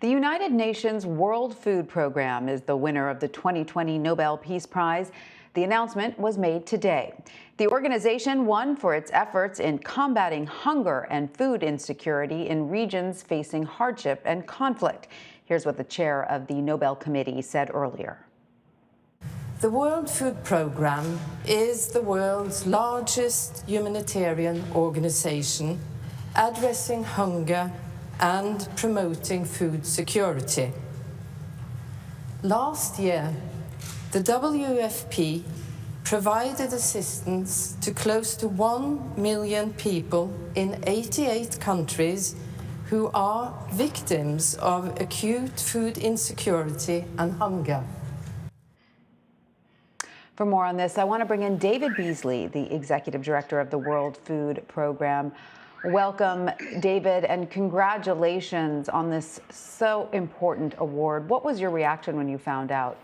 The United Nations World Food Program is the winner of the 2020 Nobel Peace Prize. The announcement was made today. The organization won for its efforts in combating hunger and food insecurity in regions facing hardship and conflict. Here's what the chair of the Nobel Committee said earlier. The World Food Programme is the world's largest humanitarian organization addressing hunger and promoting food security. Last year, the WFP provided assistance to close to 1 million people in 88 countries who are victims of acute food insecurity and hunger. For more on this, I want to bring in David Beasley, the executive director of the World Food Program. Welcome, David, and congratulations on this so important award. What was your reaction when you found out?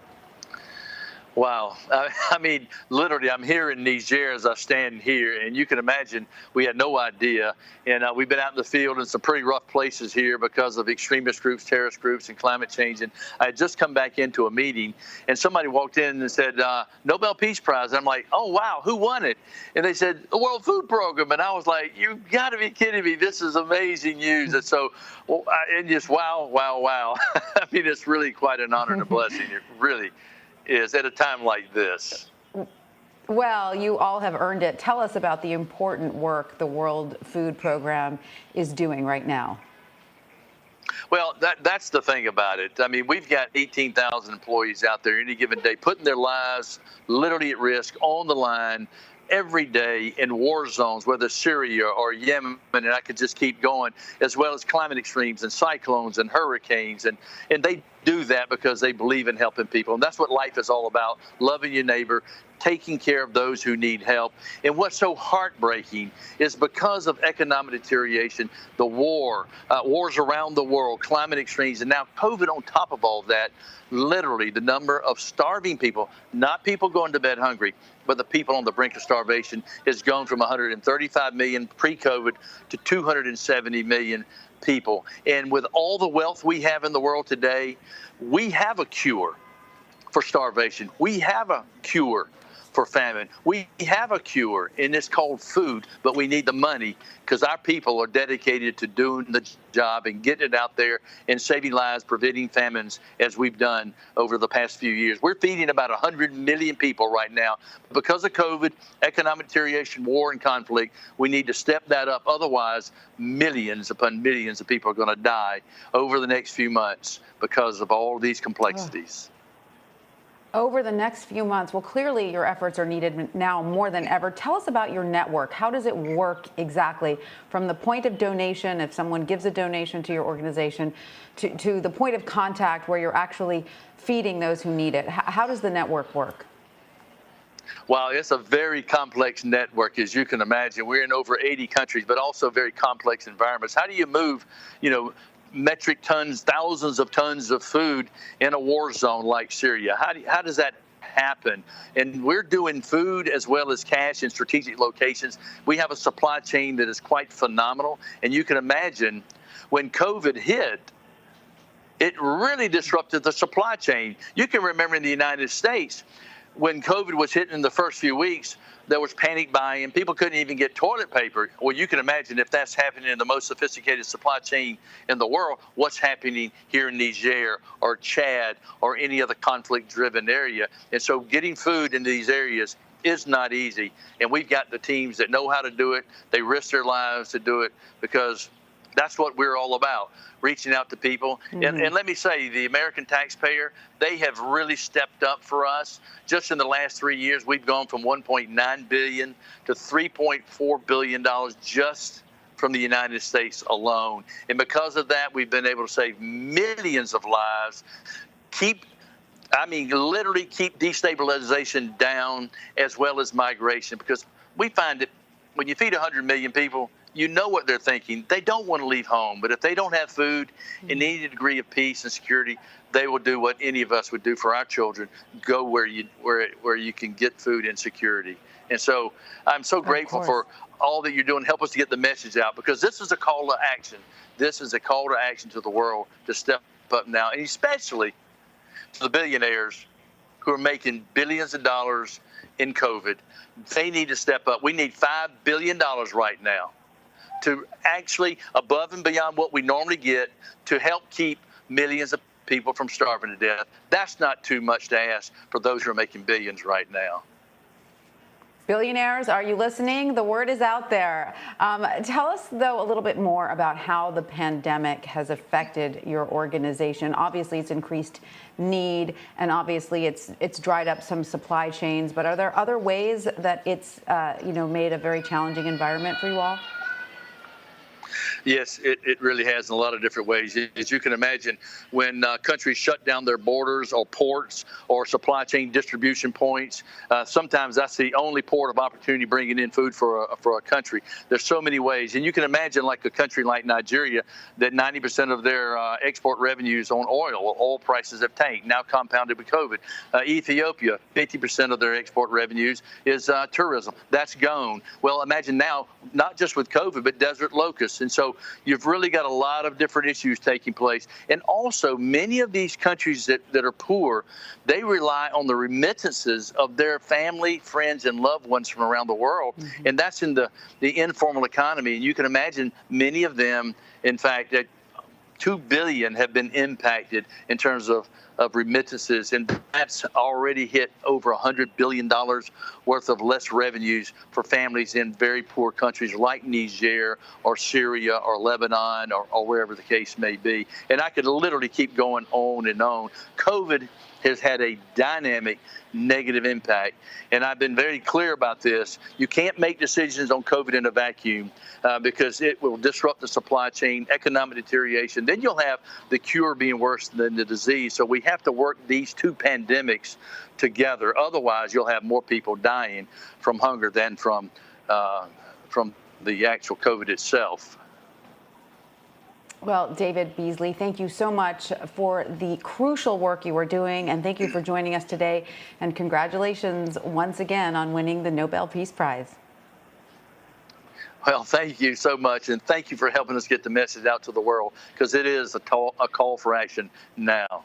Wow. I mean, literally, I'm here in Niger as I stand here, and you can imagine we had no idea. And we've been out in the field in some pretty rough places here because of extremist groups, terrorist groups, and climate change. And I had just come back into a meeting, and somebody walked in and said, Nobel Peace Prize. And I'm like, oh, wow, who won it? And they said, the World Food Program. And I was like, you got to be kidding me. This is amazing news. And so, and just wow, wow, wow. I mean, it's really quite an honor and a blessing. It really is at a time like this. Well, you all have earned it. Tell us about the important work the World Food Program is doing right now. Well, that's the thing about it. I mean, we've got 18,000 employees out there any given day putting their lives literally at risk, on the line, every day in war zones, whether Syria or Yemen, and I could just keep going, as well as climate extremes and cyclones and hurricanes. And they do that because they believe in helping people. And that's what life is all about, loving your neighbor, taking care of those who need help. And what's so heartbreaking is because of economic deterioration, the wars around the world, climate extremes, and now COVID on top of all that, literally the number of starving people, not people going to bed hungry, but the people on the brink of starvation has gone from 135 million pre-COVID to 270 million people. And with all the wealth we have in the world today, we have a cure for starvation. We have a cure for famine. We have a cure, and it's called food, but we need the money because our people are dedicated to doing the job and getting it out there and saving lives, preventing famines, as we've done over the past few years. We're feeding about 100 million people right now. Because of COVID, economic deterioration, war, and conflict, we need to step that up. Otherwise, millions upon millions of people are going to die over the next few months because of all these complexities. Over the next few months, well, clearly your efforts are needed now more than ever. Tell us about your network. How does it work exactly from the point of donation, if someone gives a donation to your organization, to the point of contact where you're actually feeding those who need it? How does the network work? Well, it's a very complex network, as you can imagine. We're in over 80 countries, but also very complex environments. How do you move, metric tons, thousands of tons of food in a war zone like Syria? How does that happen? And we're doing food as well as cash in strategic locations. We have a supply chain that is quite phenomenal. And you can imagine when COVID hit, it really disrupted the supply chain. You can remember in the United States, when COVID was hitting in the first few weeks, there was panic buying. People couldn't even get toilet paper. Well, you can imagine if that's happening in the most sophisticated supply chain in the world, what's happening here in Niger or Chad or any other conflict-driven area. And so getting food into these areas is not easy. And we've got the teams that know how to do it. They risk their lives to do it because that's what we're all about, reaching out to people. Mm-hmm. And let me say, the American taxpayer, they have really stepped up for us. Just in the last 3 years, we've gone from $1.9 billion to $3.4 billion just from the United States alone. And because of that, we've been able to save millions of lives, literally keep destabilization down as well as migration, because we find that when you feed 100 million people, you know what they're thinking. They don't want to leave home, but if they don't have food and any degree of peace and security, they will do what any of us would do for our children: go where you can get food and security. And so I'm so grateful for all that you're doing. Help us to get the message out, because this is a call to action. This is a call to action to the world to step up now, and especially to the billionaires who are making billions of dollars in COVID. They need to step up. We need $5 billion right now to actually, above and beyond what we normally get, to help keep millions of people from starving to death. That's not too much to ask for those who are making billions right now. Billionaires, are you listening? The word is out there. Tell us, though, a little bit more about how the pandemic has affected your organization. Obviously, it's increased need, and obviously, it's dried up some supply chains. But are there other ways that it's made a very challenging environment for you all? Yes, it really has in a lot of different ways. As you can imagine, when countries shut down their borders or ports or supply chain distribution points, sometimes that's the only port of opportunity bringing in food for a country. There's so many ways. And you can imagine, like a country like Nigeria, that 90% of their export revenues on oil. Oil prices have tanked, now compounded with COVID. Ethiopia, 50% of their export revenues is tourism. That's gone. Well, imagine now, not just with COVID, but desert locusts. And so you've really got a lot of different issues taking place. And also, many of these countries that are poor, they rely on the remittances of their family, friends, and loved ones from around the world. Mm-hmm. And that's in the informal economy. And you can imagine many of them, in fact, that 2 billion have been impacted in terms of remittances, and that's already hit over $100 billion worth of less revenues for families in very poor countries like Niger or Syria or Lebanon or wherever the case may be. And I could literally keep going on and on. COVID has had a dynamic negative impact, and I've been very clear about this. You can't make decisions on COVID in a vacuum because it will disrupt the supply chain, economic deterioration. Then you'll have the cure being worse than the disease. So we have to work these two pandemics together. Otherwise, you'll have more people dying from hunger than from the actual COVID itself. Well, David Beasley, thank you so much for the crucial work you are doing, and thank you for joining us today. And congratulations once again on winning the Nobel Peace Prize. Well, thank you so much, and thank you for helping us get the message out to the world, because it is a call for action now.